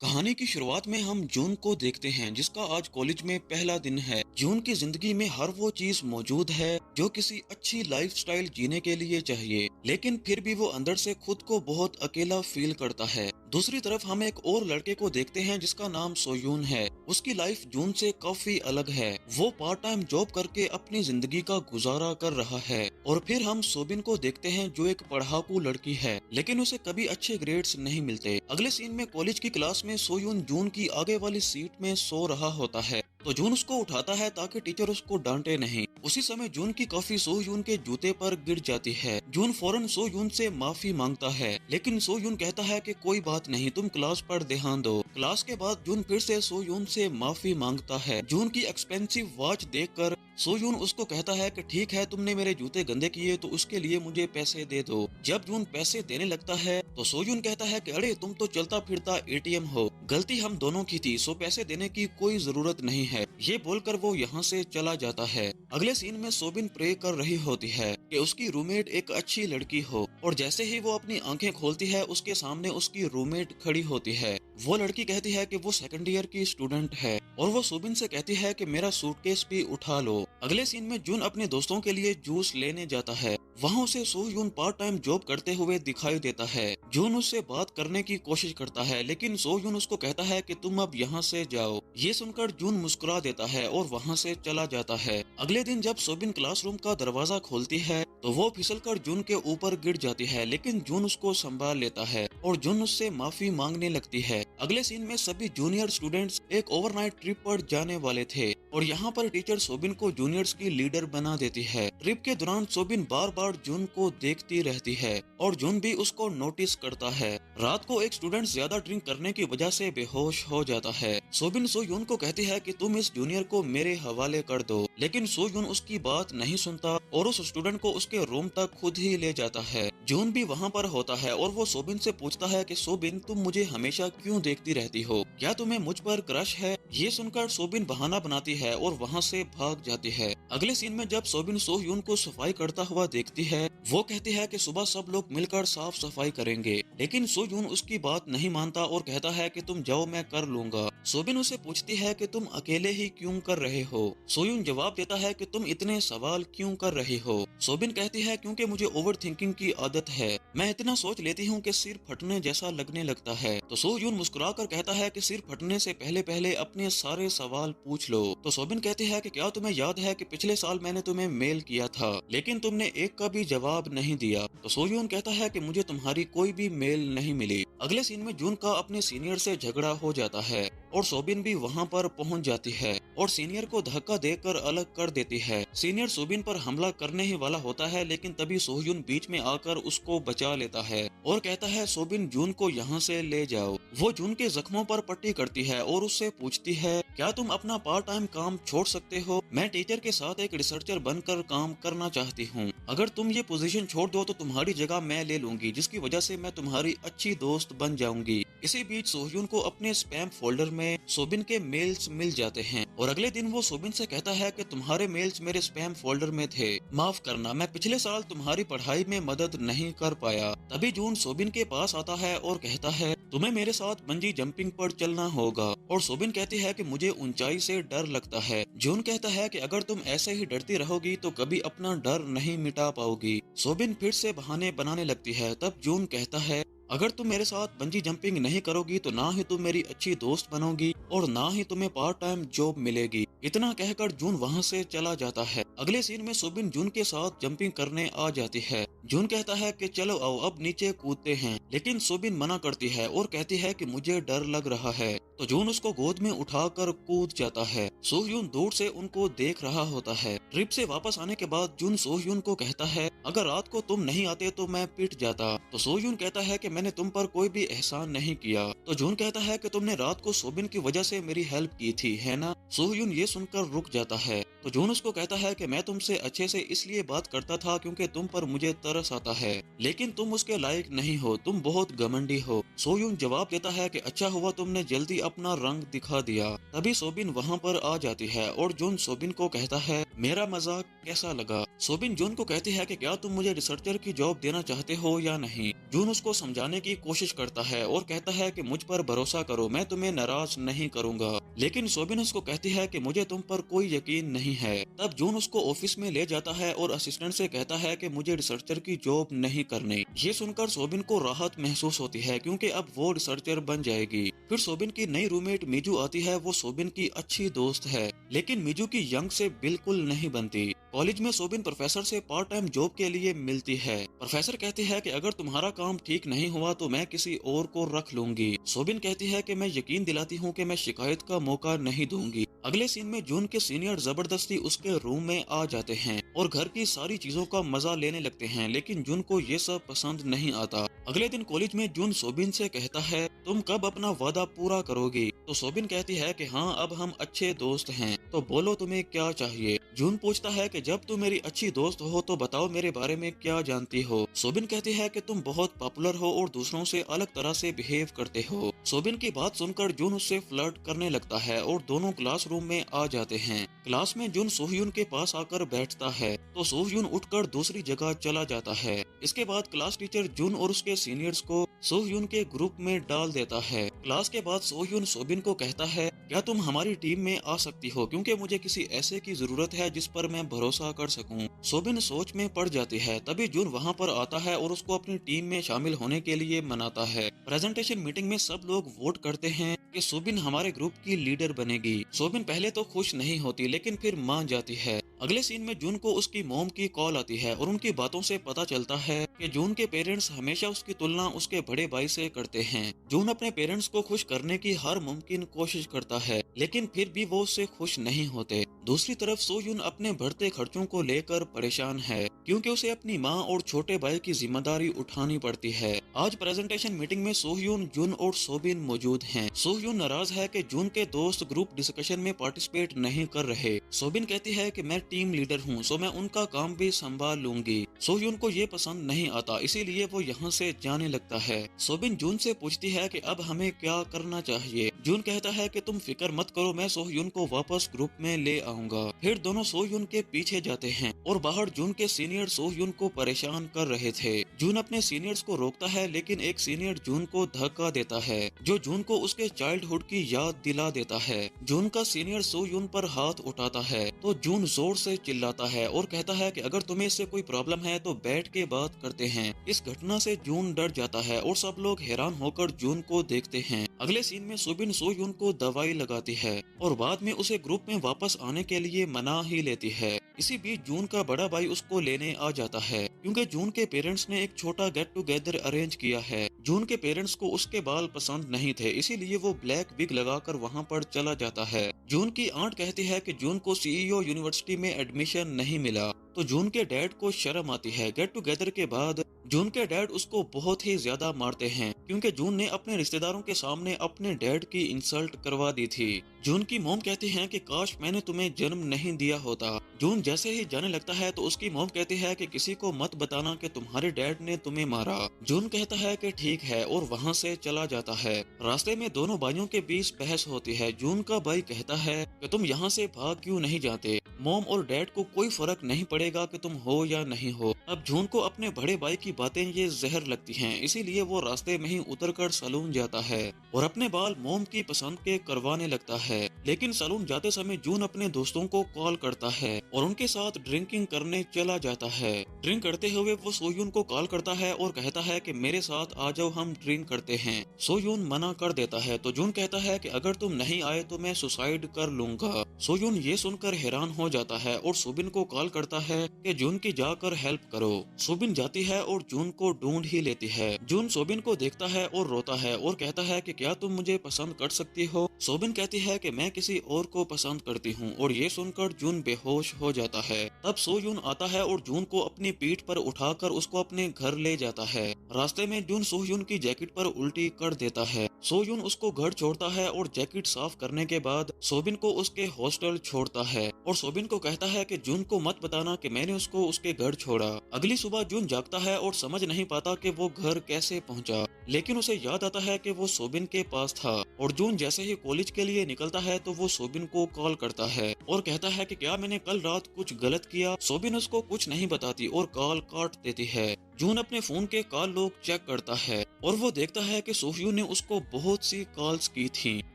कहानी की शुरुआत में हम जून को देखते हैं, जिसका आज कॉलेज में पहला दिन है। जून की जिंदगी में हर वो चीज मौजूद है जो किसी अच्छी लाइफस्टाइल जीने के लिए चाहिए, लेकिन फिर भी वो अंदर से खुद को बहुत अकेला फील करता है। दूसरी तरफ हम एक और लड़के को देखते हैं जिसका नाम सोयून है। उसकी लाइफ जून से काफी अलग है। वो पार्ट टाइम जॉब करके अपनी जिंदगी का गुजारा कर रहा है। और फिर हम सोबिन को देखते हैं जो एक पढ़ाकू लड़की है, लेकिन उसे कभी अच्छे ग्रेड्स नहीं मिलते। अगले सीन में कॉलेज की क्लास में सोयून जून की आगे वाली सीट में सो रहा होता है, तो जून उसको उठाता है ताकि टीचर उसको डांटे नहीं। उसी समय जून की कॉफी सोयून के जूते पर गिर जाती है। जून फौरन सोयून से माफी मांगता है, लेकिन सोयून कहता है कि कोई बात नहीं, तुम क्लास पर ध्यान दो। क्लास के बाद जून फिर से सोयून से माफी मांगता है। जून की एक्सपेंसिव वॉच देखकर सोयून उसको कहता है कि ठीक है, तुमने मेरे जूते गंदे किए तो उसके लिए मुझे पैसे दे दो। जब जून पैसे देने लगता है तो सोयून कहता है कि अरे तुम तो चलता फिरता एटीएम हो, गलती हम दोनों की थी, सो पैसे देने की कोई जरूरत नहीं है। ये बोलकर वो यहाँ से चला जाता है। अगले सीन में सोबिन प्रे कर रही होती है कि उसकी रूममेट एक अच्छी लड़की हो, और जैसे ही वो अपनी आंखें खोलती है उसके सामने उसकी रूममेट खड़ी होती है। वो लड़की कहती है कि वो सेकंड ईयर की स्टूडेंट है, और वो सोबिन से कहती है कि मेरा सूटकेस भी उठा लो। अगले सीन में जून अपने दोस्तों के लिए जूस लेने जाता है। वहाँ उसे सोयून पार्ट टाइम जॉब करते हुए दिखाई देता है। जून उससे बात करने की कोशिश करता है, लेकिन सोयून उसको कहता है कि तुम अब यहाँ से जाओ। ये सुनकर जून मुस्कुरा देता है और वहाँ से चला जाता है। अगले दिन जब सोबिन क्लासरूम का दरवाजा खोलती है तो वो फिसलकर जून के ऊपर गिर जाती है, लेकिन जून उसको संभाल लेता है और जून उससे माफी मांगने लगती है। अगले सीन में सभी जूनियर स्टूडेंट्स एक ओवरनाइट ट्रिप पर जाने वाले थे, और यहाँ पर टीचर सोबिन को जूनियर्स की लीडर बना देती है। ट्रिप के दौरान सोबिन बार बार जून को देखती रहती है और जून भी उसको नोटिस करता है। रात को एक स्टूडेंट ज्यादा ड्रिंक करने की वजह से बेहोश हो जाता है। सोबिन सोयून को कहती है कि तुम इस जूनियर को मेरे हवाले कर दो, लेकिन सोयून उसकी बात नहीं सुनता और उस स्टूडेंट को उसके रूम तक खुद ही ले जाता है। जून भी वहाँ पर होता है और वो सोबिन से पूछता है कि सोबिन, तुम मुझे हमेशा क्यों देखती रहती हो, क्या तुम्हें मुझ पर क्रश है? ये सुनकर सोबिन बहाना बनाती है और वहाँ से भाग जाती है। अगले सीन में जब सोबिन सोयून को सफाई करता हुआ देखती है, वो कहती है कि सुबह सब लोग मिलकर साफ सफाई करेंगे, लेकिन सोयून उसकी बात नहीं मानता और कहता है कि तुम जाओ, मैं कर लूंगा। सोबिन उसे पूछती है कि तुम अकेले ही क्यों कर रहे हो? सोयून जवाब देता है कि तुम इतने सवाल क्यों कर रही हो? सोबिन कहती है क्योंकि मुझे ओवर थिंकिंग की आदत है, मैं इतना सोच लेती हूँ कि सिर फटने जैसा लगने लगता है। तो सोयून मुस्कुराकर कहता है कि सिर फटने से पहले पहले अपने सारे सवाल पूछ लो। तो सोबिन कहती है कि क्या तुम्हें याद है कि पिछले साल मैंने तुम्हें मेल किया था, लेकिन तुमने एक का भी जवाब नहीं दिया? तो सोयून कहता है कि मुझे तुम्हारी कोई भी मेल नहीं मिली। अगले सीन में जून का अपने सीनियर से झगड़ा हो जाता है और सोबिन भी वहाँ पर पहुँच जाती है और सीनियर को धक्का देकर अलग कर देती है। सीनियर सोबिन पर हमला करने ही वाला होता है, लेकिन तभी सोह्यून बीच में आकर उसको बचा लेता है और कहता है सोबिन, जून को यहाँ से ले जाओ। वो जून के जख्मों पर पट्टी करती है और उससे पूछती है, क्या तुम अपना पार्ट टाइम काम छोड़ सकते हो? मैं टीचर के साथ एक रिसर्चर बनकर काम करना चाहती हूँ। अगर तुम ये पोजीशन छोड़ दो तो तुम्हारी जगह मैं ले लूंगी, जिसकी वजह से मैं तुम्हारी अच्छी दोस्त बन जाऊंगी। इसी बीच सोह्यून को अपने स्पैम फोल्डर में सोबिन के मेल्स मिल जाते हैं और अगले दिन वो सोबिन से कहता है कि तुम्हारे मेल्स मेरे स्पैम फोल्डर में थे, माफ करना, मैं पिछले साल तुम्हारी पढ़ाई में मदद नहीं कर पाया। तभी जून सोबिन के पास आता है और कहता है तुम्हें मेरे साथ बंजी जंपिंग पर चलना होगा, और सोबिन कहती है कि मुझे ऊंचाई से डर लगता है। जून कहता है कि अगर तुम ऐसे ही डरती रहोगी तो कभी अपना डर नहीं मिटा पाओगी। सोबिन फिर से बहाने बनाने लगती है। तब जून कहता है अगर तुम मेरे साथ बंजी जंपिंग नहीं करोगी तो ना ही तुम मेरी अच्छी दोस्त बनोगी और ना ही तुम्हें पार्ट टाइम जॉब मिलेगी। इतना कहकर जून वहाँ से चला जाता है। अगले सीन में सोबिन जून के साथ जंपिंग करने आ जाती है। जून कहता है कि चलो आओ अब नीचे कूदते हैं, लेकिन सोबिन मना करती है और कहती है कि मुझे डर लग रहा है। तो जून उसको गोद में उठाकर कूद जाता है। सोह्यून दूर से उनको देख रहा होता है। ट्रिप से वापस आने के बाद जून सोह्यून को कहता है अगर रात को तुम नहीं आते तो मैं पिट जाता। तो सोह्यून कहता है कि मैंने तुम पर कोई भी एहसान नहीं किया। तो जून कहता है कि तुमने रात को सोबिन की वजह से मेरी हेल्प की थी, है ना? सोह्यून ये सुनकर रुक जाता है। तो जून उसको कहता है कि मैं तुमसे अच्छे से इसलिए बात करता था क्योंकि तुम पर मुझे तरस आता है, लेकिन तुम उसके लायक नहीं हो, तुम बहुत घमंडी हो। सोह्यून जवाब देता है कि अच्छा हुआ तुमने जल्दी अपना रंग दिखा दिया। तभी सोबिन वहाँ पर आ जाती है और जून सोबिन को कहता है मेरा मजाक कैसा लगा? सोबिन जून को कहती है कि क्या तुम मुझे रिसर्चर की जॉब देना चाहते हो या नहीं? जून उसको समझाने की कोशिश करता है और कहता है कि मुझ पर भरोसा करो, मैं तुम्हें नाराज नहीं करूंगा। लेकिन सोबिन उसको कहती है कि मुझे तुम पर कोई यकीन नहीं है। तब जून उसको ऑफिस में ले जाता है और असिस्टेंट से कहता है कि मुझे रिसर्चर की जॉब नहीं करनी। ये सुनकर सोबिन को राहत महसूस होती है क्योंकि अब वो रिसर्चर बन जाएगी। फिर सोबिन की नई रूममेट मिजू आती है। वो सोबिन की अच्छी दोस्त है, लेकिन मिजू की यंग से बिल्कुल नहीं बनती। कॉलेज में सोबिन प्रोफेसर से पार्ट टाइम जॉब के लिए मिलती है। प्रोफेसर कहती है कि अगर तुम्हारा काम ठीक नहीं हुआ तो मैं किसी और को रख लूंगी। सोबिन कहती है कि मैं यकीन दिलाती हूँ कि मैं शिकायत का मौका नहीं दूंगी। अगले सीन में जून के सीनियर जबरदस्ती उसके रूम में आ जाते हैं और घर की सारी चीजों का मजा लेने लगते हैं, लेकिन जून को ये सब पसंद नहीं आता। अगले दिन कॉलेज में जून सोबिन से कहता है, तुम कब अपना वादा पूरा करोगी? तो सोबिन कहती है कि हाँ, अब हम अच्छे दोस्त हैं, तो बोलो तुम्हें क्या चाहिए। जून पूछता है कि जब तुम मेरी अच्छी दोस्त हो तो बताओ मेरे बारे में क्या जानती हो। सोबिन कहती है कि तुम बहुत पॉपुलर हो और दूसरों से अलग तरह से बिहेव करते हो। सोबिन की बात सुनकर जून उससे फ्लर्ट करने लगता है और दोनों क्लासरूम में आ जाते हैं। क्लास में जून सोहयुन के पास आकर बैठता है तो सोहयुन उठकर दूसरी जगह चला जाता है। इसके बाद क्लास टीचर जून और उसके सीनियर्स को सोहयुन के ग्रुप में डाल देता है। क्लास के बाद सोहयुन सोबिन को कहता है, क्या तुम हमारी टीम में आ सकती हो, क्योंकि मुझे किसी ऐसे की जरूरत है जिस पर मैं भरोसा कर सकूं। सोबिन सोच में पड़ जाती है। तभी जून वहां पर आता है और उसको अपनी टीम में शामिल होने के लिए मनाता है। प्रेजेंटेशन मीटिंग में सब लोग वोट करते हैं कि सोबिन हमारे ग्रुप की लीडर बनेगी। सोबिन पहले तो खुश नहीं होती, लेकिन फिर मान जाती है। अगले सीन में जून को उसकी मॉम की कॉल आती है और उनकी बातों से पता चलता है कि जून के पेरेंट्स हमेशा उसकी तुलना उसके बड़े भाई से करते हैं। जून अपने पेरेंट्स को खुश करने की हर मुमकिन कोशिश करता है, लेकिन फिर भी वो उससे खुश नहीं होते। दूसरी तरफ सोहयुन अपने बढ़ते खर्चों को लेकर परेशान है, क्योंकि उसे अपनी माँ और छोटे भाई की जिम्मेदारी उठानी पड़ती है। आज प्रेजेंटेशन मीटिंग में सोहयुन, जून और सोबिन मौजूद हैं। सोहयुन नाराज है कि जून के दोस्त ग्रुप डिस्कशन में पार्टिसिपेट नहीं कर रहे। सोबिन कहती है कि मैं टीम लीडर हूँ, सो मैं उनका काम भी संभाल लूंगी। सोहयुन को ये पसंद नहीं आता, इसीलिए वो यहाँ से जाने लगता है। सोबिन जून से पूछती है कि अब हमें क्या करना चाहिए। जून कहता है कि तुम फिक्र मत करो, मैं सोहयुन को वापस ग्रुप में ले आऊंगा। फिर दोनों सोहयुन के पीछे जाते हैं और बाहर जून के सीनियर सोहयुन को परेशान कर रहे थे। जून अपने सीनियर्स को रोकता है, लेकिन एक सीनियर जून को धक्का देता है, जो जून को उसके चाइल्डहुड की याद दिला देता है। जून का सीनियर सोहयुन पर हाथ उठाता है तो जून जोर से चिल्लाता है और कहता है कि अगर तुम्हें इससे कोई प्रॉब्लम है तो बैठ के बात करते हैं। इस घटना से जून डर जाता है और सब लोग हैरान होकर जून को देखते हैं। अगले सीन में सोबिन सोहयुन को दवाई लगाती है और बाद में उसे ग्रुप में वापस आने के लिए मना ही लेती है। इसी बीच जून का बड़ा भाई उसको लेने आ जाता है, क्योंकि जून के पेरेंट्स ने एक छोटा गेट टुगेदर अरेंज किया है। जून के पेरेंट्स को उसके बाल पसंद नहीं थे, इसीलिए वो ब्लैक विग लगाकर वहां पर चला जाता है। जून की आंट कहती है कि जून को सीईओ यूनिवर्सिटी में एडमिशन नहीं मिला, तो जून के डैड को शर्म आती है। गेट टुगेदर के बाद जून के डैड उसको बहुत ही ज्यादा मारते हैं, क्योंकि जून ने अपने रिश्तेदारों के सामने अपने डैड की इंसल्ट करवा दी थी। जून की मॉम कहती हैं कि काश मैंने तुम्हें जन्म नहीं दिया होता। जून जैसे ही जाने लगता है तो उसकी मॉम कहती है कि किसी को मत बताना कि तुम्हारे डैड ने तुम्हें मारा। जून कहता है कि ठीक है और वहाँ से चला जाता है। रास्ते में दोनों भाइयों के बीच बहस होती है। जून का भाई कहता है कि तुम यहाँ से भाग क्यों नहीं जाते, मॉम और डैड को कोई फर्क नहीं पड़ेगा कि तुम हो या नहीं हो। अब जून को अपने बड़े भाई की बातें ये जहर लगती हैं, इसीलिए वो रास्ते में ही उतरकर सलून जाता है और अपने बाल मोम की पसंद के करवाने लगता है। लेकिन सलून जाते समय जून अपने दोस्तों को कॉल करता है और उनके साथ ड्रिंकिंग करने चला जाता है। ड्रिंक करते हुए वो सोयून को कॉल करता है और कहता है कि मेरे साथ आ जाओ, हम ड्रिंक करते हैं। सोयून मना कर देता है तो जून कहता है कि अगर तुम नहीं आए तो मैं सुसाइड कर लूंगा। सोयून ये सुनकर हैरान हो जाता है और सुबिन को कॉल करता है कि जून की जाकर हेल्प करो। सुबिन जाती है और जून को ढूंढ ही लेती है। जून सोबिन को देखता है और रोता है और कहता है कि क्या तुम मुझे पसंद कर सकती हो। सोबिन कहती है कि मैं किसी और को पसंद करती हूँ और ये सुनकर जून बेहोश हो जाता है। तब सोयून आता है और जून को अपनी पीठ पर उठाकर उसको अपने घर ले जाता है। रास्ते में जून सोयून की जैकेट पर उल्टी कर देता है। सोयून उसको घर छोड़ता है और जैकेट साफ करने के बाद सोबिन को उसके हॉस्टल छोड़ता है और सोबिन को कहता है कि जून को मत बताना कि मैंने उसको उसके घर छोड़ा। अगली सुबह जून जागता है और समझ नहीं पाता कि वो घर कैसे पहुंचा, लेकिन उसे याद आता है कि वो सोबिन के पास था और जून जैसे ही कॉलेज के लिए निकलता है तो वो सोबिन को कॉल करता है और कहता है कि क्या मैंने कल रात कुछ गलत किया। सोबिन उसको कुछ नहीं बताती और कॉल काट देती है। जून अपने फोन के कॉल लॉग चेक करता है और वो देखता है कि सोह्यून ने उसको बहुत सी कॉल्स की थी।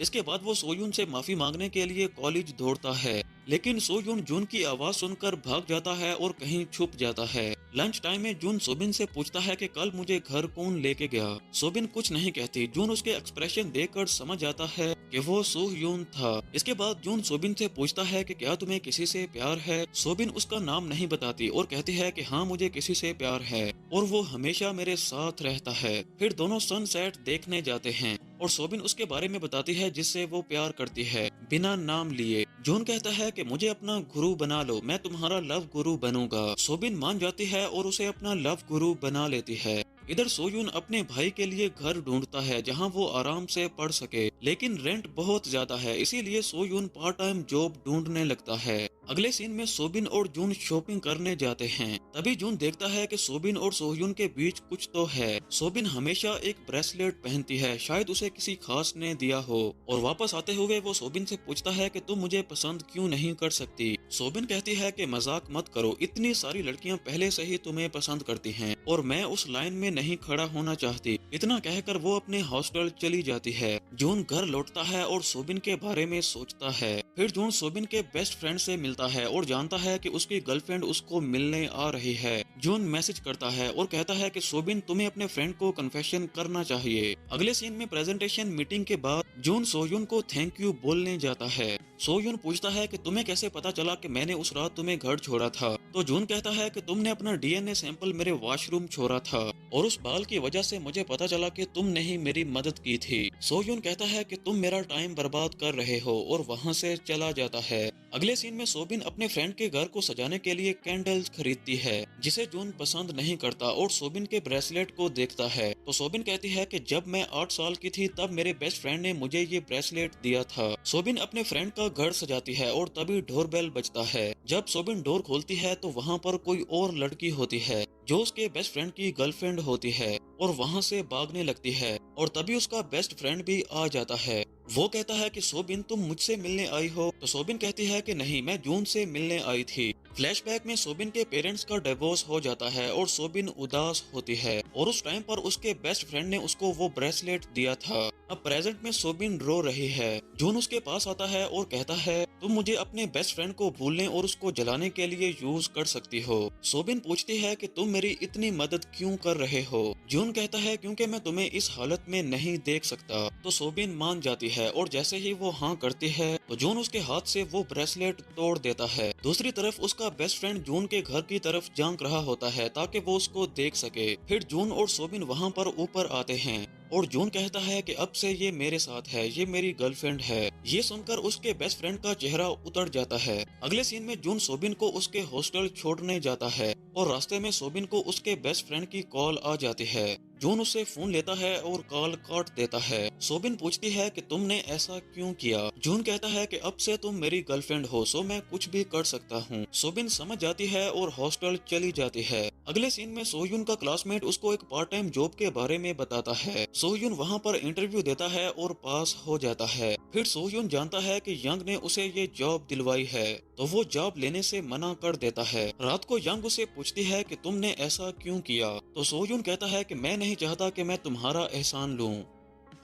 इसके बाद वो सोह्यून से माफी मांगने के लिए कॉलेज दौड़ता है, लेकिन सोह्यून जून की आवाज सुनकर भाग जाता है और कहीं छुप जाता है। लंच टाइम में जून सोबिन से पूछता है कि कल मुझे घर कौन लेके गया। सोबिन कुछ नहीं कहती। जून उसके एक्सप्रेशन देखकर समझ जाता है कि वो सोह्यून था। इसके बाद जून सोबिन से पूछता है कि क्या तुम्हें किसी से प्यार है। सोबिन उसका नाम नहीं बताती और कहती है कि हाँ, मुझे किसी से प्यार है और वो हमेशा मेरे साथ रहता है। फिर दोनों सनसेट देखने जाते हैं और सोबिन उसके बारे में बताती है जिससे वो प्यार करती है बिना नाम लिए। जून कहता है कि मुझे अपना गुरु बना लो, मैं तुम्हारा लव गुरु बनूंगा। सोबिन मान जाती है और उसे अपना लव गुरु बना लेती है। इधर सोह्यून अपने भाई के लिए घर ढूंढता है जहां वो आराम से पढ़ सके, लेकिन रेंट बहुत ज्यादा है, इसीलिए सोह्यून पार्ट टाइम जॉब ढूंढने लगता है। अगले सीन में सोबिन और जून शॉपिंग करने जाते हैं। तभी जून देखता है कि सोबिन और सोह्यून के बीच कुछ तो है। सोबिन हमेशा एक ब्रेसलेट पहनती है, शायद उसे किसी खास ने दिया हो। और वापस आते हुए वो सोबिन से पूछता है कि तुम मुझे पसंद क्यों नहीं कर सकती। सोबिन कहती है कि मजाक मत करो, इतनी सारी लड़कियां पहले से ही तुम्हें पसंद करती हैं और मैं उस लाइन में नहीं खड़ा होना चाहती। इतना कहकर वो अपने हॉस्टल चली जाती है। जून घर लौटता है और सोबिन के बारे में सोचता है। फिर जून सोबिन के बेस्ट फ्रेंड से मिलता है और जानता है कि उसकी गर्लफ्रेंड उसको मिलने आ रही है। जून मैसेज करता है और कहता है कि सोबिन, तुम्हें अपने फ्रेंड को कन्फेशन करना चाहिए। अगले सीन में प्रेजेंटेशन मीटिंग के बाद जून सोह्यून को थैंक यू बोलने जाता है। सोह्यून पूछता है कि तुम्हें कैसे पता चला कि मैंने उस रात तुम्हें घर छोड़ा था। तो जून कहता है कि तुमने अपना डीएनए सैंपल मेरे वॉशरूम छोड़ा था और उस बाल की वजह से मुझे पता चला कि तुमने ही मेरी मदद की थी। सोह्यून कहता है कि तुम मेरा टाइम बर्बाद कर रहे हो और वहाँ से चला जाता है। अगले सीन में सोबिन अपने फ्रेंड के घर को सजाने के लिए कैंडल्स खरीदती है जिसे जून पसंद नहीं करता और सोबिन के ब्रेसलेट को देखता है। तो सोबिन कहती है कि जब मैं 8 साल की थी तब मेरे बेस्ट फ्रेंड ने मुझे ये ब्रेसलेट दिया था। सोबिन अपने फ्रेंड का घर सजाती है और तभी डोरबेल बजता है। जब सोबिन डोर खोलती है तो वहाँ पर कोई और लड़की होती है जो उसके बेस्ट फ्रेंड की गर्लफ्रेंड होती है और वहाँ से भागने लगती है और तभी उसका बेस्ट फ्रेंड भी आ जाता है। वो कहता है कि सोबिन, तुम मुझसे मिलने आई हो। तो सोबिन कहती है कि नहीं, मैं जून से मिलने आई थी। फ्लैशबैक में सोबिन के पेरेंट्स का डिवोर्स हो जाता है और सोबिन उदास होती है और उस टाइम पर उसके बेस्ट फ्रेंड ने उसको वो ब्रेसलेट दिया था। अब प्रेजेंट में सोबिन रो रही है। जून उसके पास आता है और कहता है, तुम मुझे अपने बेस्ट फ्रेंड को भूलने और उसको जलाने के लिए यूज कर सकती हो। सोबिन पूछती है कि तुम मेरी इतनी मदद क्यों कर रहे हो। जून कहता है, क्योंकि मैं तुम्हें इस हालत में नहीं देख सकता। तो सोबिन मान जाती है और जैसे ही वो हाँ करती है तो जून उसके हाथ से वो ब्रेसलेट तोड़ देता है। दूसरी तरफ उसका बेस्ट फ्रेंड जून के घर की तरफ झांक रहा होता है ताकि वो उसको देख सके। फिर जून और सोबिन वहाँ पर ऊपर आते हैं और जून कहता है कि अब से ये मेरे साथ है, ये मेरी गर्लफ्रेंड है। ये सुनकर उसके बेस्ट फ्रेंड का चेहरा उतर जाता है। अगले सीन में जून सोबिन को उसके हॉस्टल छोड़ने जाता है और रास्ते में सोबिन को उसके बेस्ट फ्रेंड की कॉल आ जाती है। जून उससे फोन लेता है और कॉल काट देता है। सोबिन पूछती है कि तुमने ऐसा क्यों किया। जून कहता है कि अब से तुम मेरी गर्लफ्रेंड हो, सो मैं कुछ भी कर सकता हूँ। सोबिन समझ जाती है और हॉस्टल चली जाती है। अगले सीन में सोह्यून का क्लासमेट उसको एक पार्ट टाइम जॉब के बारे में बताता है। सोह्यून वहाँ पर इंटरव्यू देता है और पास हो जाता है। फिर सोह्यून जानता है कि यंग ने उसे ये जॉब दिलवाई है तो वो जॉब लेने से मना कर देता है। रात को यंग उसे पूछती है कि तुमने ऐसा क्यों किया। तो सोह्यून कहता है कि मैं नहीं चाहता कि मैं तुम्हारा एहसान लूं।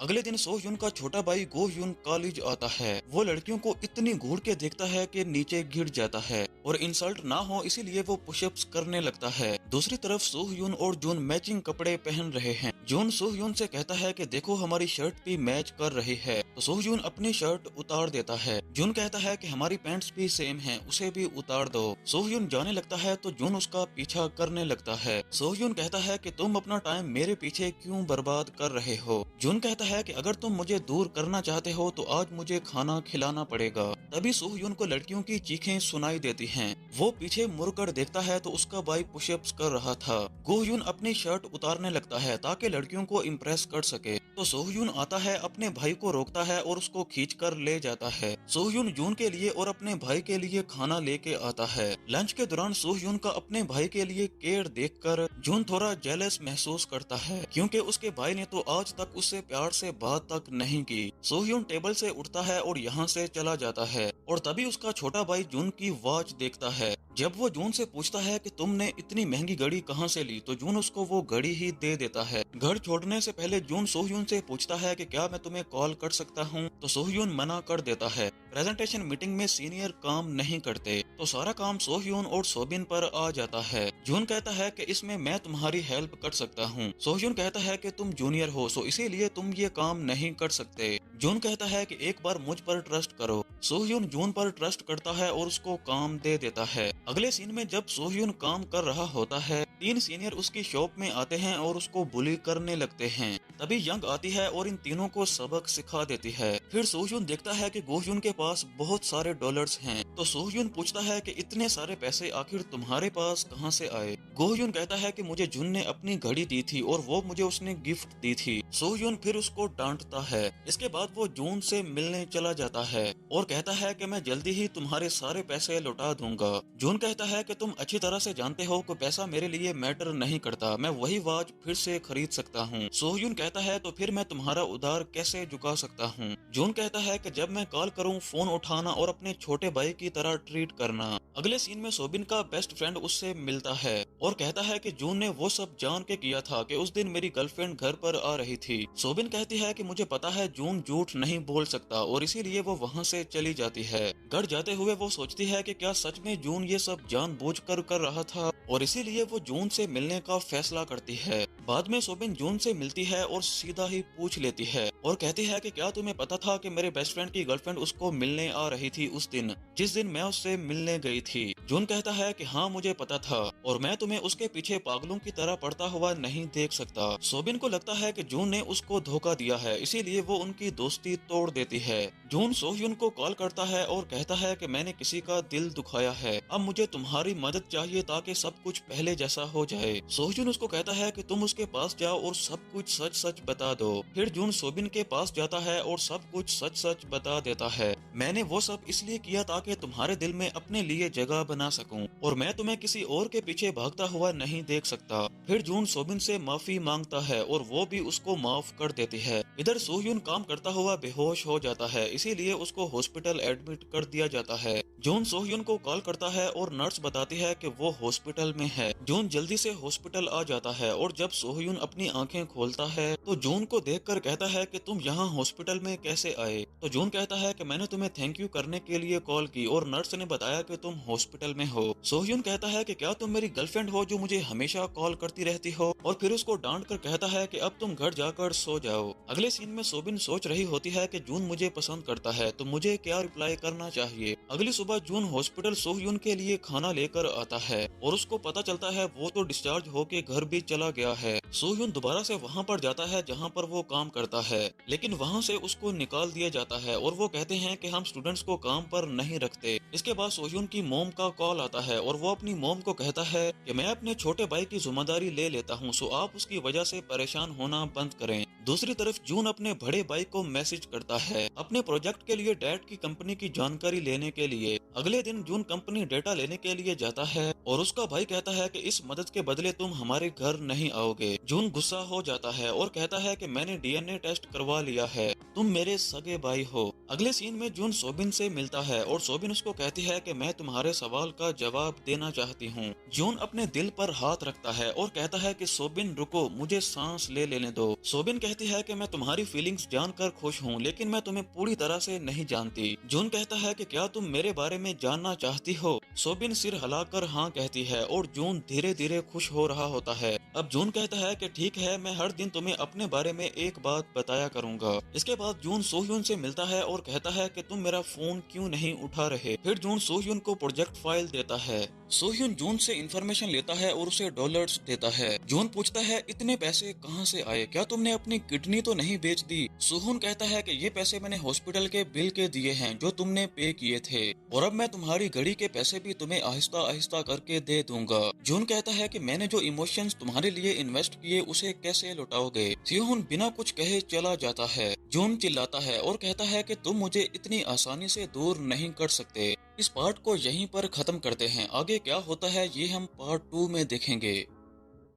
अगले दिन सोह्यून का छोटा भाई गोह्यून कॉलेज आता है। वो लड़कियों को इतनी घूर के देखता है कि नीचे गिर जाता है और इंसल्ट ना हो इसीलिए वो पुशअप्स करने लगता है। दूसरी तरफ सोह्यून और जून मैचिंग कपड़े पहन रहे हैं। जून सोह्यून से कहता है कि देखो हमारी शर्ट भी मैच कर रही है। तो सोह्यून अपनी शर्ट उतार देता है। जून कहता है कि हमारी पैंट्स भी सेम हैं, उसे भी उतार दो। सोह्यून जाने लगता है तो जून उसका पीछा करने लगता है। सोह्यून कहता है कि तुम अपना टाइम मेरे पीछे क्यों बर्बाद कर रहे हो। जून कहता है कि अगर तुम मुझे दूर करना चाहते हो तो आज मुझे खाना खिलाना पड़ेगा। तभी सोह्यून को लड़कियों की चीखें सुनाई देती हैं। वो पीछे मुड़कर देखता है तो उसका भाई पुशअप्स कर रहा था। गोह्यून अपनी शर्ट उतारने लगता है ताकि लड़कियों को इम्प्रेस कर सके। तो सोह्यून आता है, अपने भाई को रोकता है और उसको खींच कर ले जाता है। सोह्यून जून के लिए और अपने भाई के लिए खाना लेके आता है। लंच के दौरान सोह्यून का अपने भाई के लिए केयर देखकर जून थोड़ा जेलस महसूस करता है, क्योंकि उसके भाई ने तो आज तक उससे प्यार से बात तक नहीं की। सोह्यून टेबल से उठता है और यहाँ से चला जाता है और तभी उसका छोटा भाई जून की वॉच देखता है। जब वो जून से पूछता है कि तुमने इतनी महंगी घड़ी कहाँ से ली, तो जून उसको वो घड़ी ही दे देता है। घर छोड़ने से पहले जून सोह्यून से पूछता है कि क्या मैं तुम्हें कॉल कर सकता हूँ, तो सोह्यून मना कर देता है। प्रेजेंटेशन मीटिंग में सीनियर काम नहीं करते, तो सारा काम सोह्यून और सोबिन पर आ जाता है। जून कहता है कि इसमें मैं तुम्हारी हेल्प कर सकता हूँ। सोह्यून कहता है कि तुम जूनियर हो, सो इसीलिए तुम ये काम नहीं कर सकते। जून कहता है कि एक बार मुझ पर ट्रस्ट करो। सोह्यून जून पर ट्रस्ट करता है और उसको काम दे देता है। अगले सीन में जब सोह्यून काम कर रहा होता है, 3 सीनियर उसकी शॉप में आते हैं और उसको बुली करने लगते हैं। तभी यंग आती है और इन तीनों को सबक सिखा देती है। फिर सोह्यून देखता है कि गोह्यून के पास बहुत सारे डॉलर्स हैं, तो सोह्यून पूछता है कि इतने सारे पैसे आखिर तुम्हारे पास कहाँ से आए। गोह्यून कहता है कि मुझे जून ने अपनी घड़ी दी थी और वो मुझे उसने गिफ्ट दी थी। सोह्यून फिर उसको डांटता है। इसके बाद वो जून से मिलने चला जाता है और कहता है कि मैं जल्दी ही तुम्हारे सारे पैसे लौटा दूंगा। जून कहता है कि तुम अच्छी तरह से जानते हो कि पैसा मेरे लिए मैटर नहीं करता, मैं वही वॉच फिर से खरीद सकता हूँ। सोह्यून कहता है तो फिर मैं तुम्हारा उधार कैसे चुका सकता हूँ। जून कहता है कि जब मैं कॉल करूँ फोन उठाना और अपने छोटे भाई की तरह ट्रीट करना। अगले सीन में सोबिन का बेस्ट फ्रेंड उससे मिलता है और कहता है कि जून ने वो सब जान के किया था कि उस दिन मेरी गर्लफ्रेंड घर पर आ रही थी। सोबिन कहती है कि मुझे पता है जून झूठ नहीं बोल सकता और इसीलिए वो वहाँ से चली जाती है। घर जाते हुए वो सोचती है कि क्या सच में जून ये सब जानबूझकर कर रहा था और इसीलिए वो जून से मिलने का फैसला करती है। बाद में सोबिन जून से मिलती है और सीधा ही पूछ लेती है और कहती है कि क्या तुम्हें पता था कि मेरे बेस्ट फ्रेंड की गर्लफ्रेंड उसको मिलने आ रही थी उस दिन जिस दिन मैं उससे मिलने गई थी। जून कहता है कि हाँ मुझे पता था और मैं तुम्हें उसके पीछे पागलों की तरह पड़ता हुआ नहीं देख सकता। सोबिन को लगता है कि जून ने उसको धोखा दिया है, इसीलिए वो उनकी दोस्ती तोड़ देती है। जून सोह्यून को कॉल करता है और कहता है कि मैंने किसी का दिल दुखाया है, अब मुझे तुम्हारी मदद चाहिए ताकि सब कुछ पहले जैसा हो जाए। सोह्यून उसको कहता है कि तुम उसके पास जाओ और सब कुछ सच सच बता दो। फिर जून सोबिन के पास जाता है और सब कुछ सच सच बता देता है। मैंने वो सब इसलिए किया ताकि तुम्हारे दिल में अपने लिए जगह बना सकूं और मैं तुम्हें किसी और के पीछे भागता हुआ नहीं देख सकता। फिर जून सोबिन से माफी मांगता है और वो भी उसको माफ कर देती है। इधर सोह्यून काम करता हुआ बेहोश हो जाता है, इसीलिए उसको हॉस्पिटल एडमिट कर दिया जाता है। जून सोह्यून को कॉल करता है और नर्स बताती है कि वो हॉस्पिटल में है। जून जल्दी से हॉस्पिटल आ जाता है और जब सोह्यून अपनी आंखें खोलता है तो जून को देखकर कहता है कि तुम यहाँ हॉस्पिटल में कैसे आए। तो जून कहता है कि मैंने तुम्हें थैंक यू करने के लिए कॉल की और नर्स ने बताया कि तुम हॉस्पिटल में हो। सोह्यून कहता है कि क्या तुम मेरी गर्लफ्रेंड हो जो मुझे हमेशा कॉल करती रहती हो, और फिर उसको डांट कर कहता है कि अब तुम घर जाकर सो जाओ। अगले सीन में सोबिन सोच रही होती है कि जून मुझे पसंद करता है तो मुझे क्या रिप्लाई करना चाहिए। अगली सुबह जून हॉस्पिटल सोह्यून के लिए खाना लेकर आता है और उसको पता चलता है वो तो डिस्चार्ज होके घर भी चला गया है। सोह्यून दोबारा से वहाँ पर जाता है जहाँ पर वो काम करता है, लेकिन वहाँ से उसको निकाल दिया जाता है और वो कहते हैं कि हम स्टूडेंट्स को काम पर नहीं रखते। इसके बाद सोह्यून की मोम का कॉल आता है और वो अपनी मोम को कहता है कि मैं अपने छोटे भाई की जिम्मेदारी ले लेता हूँ, सो आप उसकी वजह से परेशान होना बंद करें। दूसरी तरफ जून अपने बड़े भाई को मैसेज करता है अपने प्रोजेक्ट के लिए डैड की कंपनी की जानकारी लेने के लिए। अगले दिन जून कंपनी डेटा लेने के लिए जाता है और उसका भाई कहता है कि इस मदद के बदले तुम हमारे घर नहीं आओगे। जून गुस्सा हो जाता है और कहता है कि मैंने डीएनए टेस्ट करवा लिया है, तुम मेरे सगे भाई हो। अगले सीन में जून सोबिन से मिलता है और सोबिन उसको कहती है कि मैं तुम्हारे सवाल का जवाब देना चाहती हूँ। जून अपने दिल पर हाथ रखता है और कहता है कि सोबिन रुको, मुझे सांस ले लेने दो। सोबिन कहती है कि मैं तुम्हारी फीलिंग्स जानकर खुश हूँ, लेकिन मैं तुम्हें पूरी तरह से नहीं जानती। जून कहता है कि क्या तुम मेरे बारे में जानना चाहती हो। सोबिन सिर हिलाकर हाँ कहती है और जून धीरे धीरे खुश हो रहा होता है। अब जून कहता है कि ठीक है, मैं हर दिन तुम्हें अपने बारे में एक बात बताया करूंगा। इसके बाद जून सोह्यून से मिलता है और कहता है कि तुम मेरा फोन क्यों नहीं उठा रहे। फिर जून सोह्यून को प्रोजेक्ट फाइल देता है। सोह्यून जून से इंफॉर्मेशन लेता है और उसे डॉलर्स देता है। जून पूछता है इतने पैसे कहाँ से आए, क्या तुमने अपनी किडनी तो नहीं बेच दी? सोहून कहता है कि ये पैसे मैंने हॉस्पिटल के बिल के दिए हैं जो तुमने पे किए थे, और अब मैं तुम्हारी घड़ी के पैसे भी तुम्हें आहिस्ता आहिस्ता करके दे दूंगा। जून कहता है कि मैंने जो इमोशंस तुम्हारे लिए इन्वेस्ट किए उसे कैसे लौटाओगे? सोहून बिना कुछ कहे चला जाता है। जून चिल्लाता है और कहता है कि तुम मुझे इतनी आसानी से दूर नहीं कर सकते। इस पार्ट को यहीं पर खत्म करते हैं। आगे क्या होता है ये हम पार्ट 2 में देखेंगे।